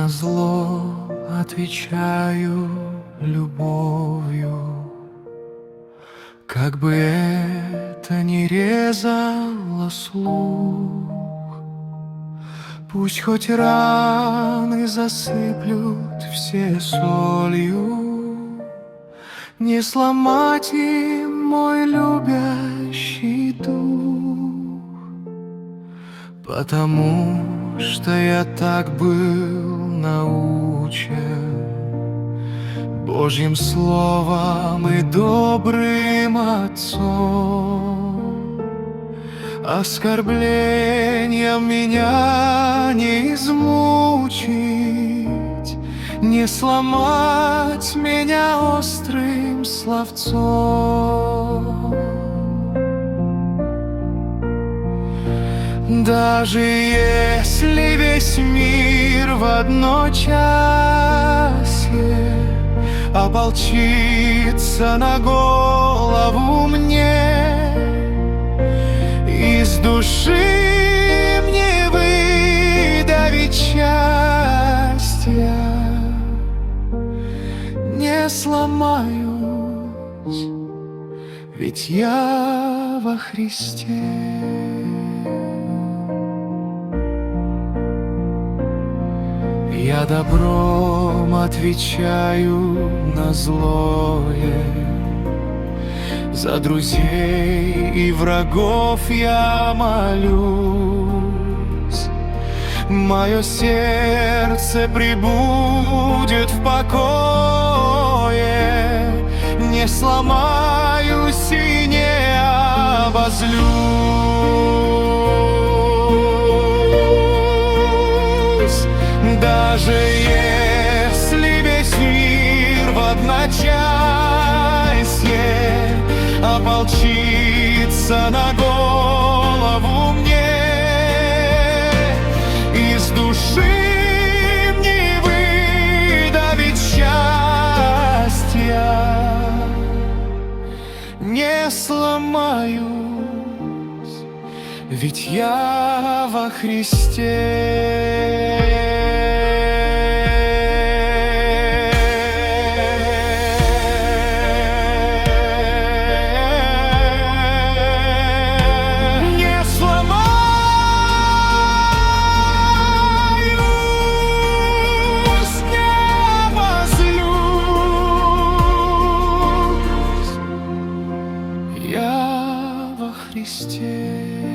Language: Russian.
на зло отвечаю любовью. Как бы это ни резало слух, пусть хоть раны засыплют все солью, не сломать им мой любящий дух. Потому что я так был научен Божьим словом и добрым отцом. Оскорблением меня не измучить, не сломать меня острым словцом. Даже если весь мир в одночасье ополчится на голову мне, из души мне выдавить счастья, не сломаюсь, ведь я во Христе. Я добром отвечаю на злое, за друзей и врагов я молюсь. Мое сердце пребудет в покое, не сломаюсь и не обозлюсь. Даже если весь мир в одночасье ополчится на голову мне, из души мне выдавить счастья, не сломаюсь, ведь я во Христе. Я во Христе.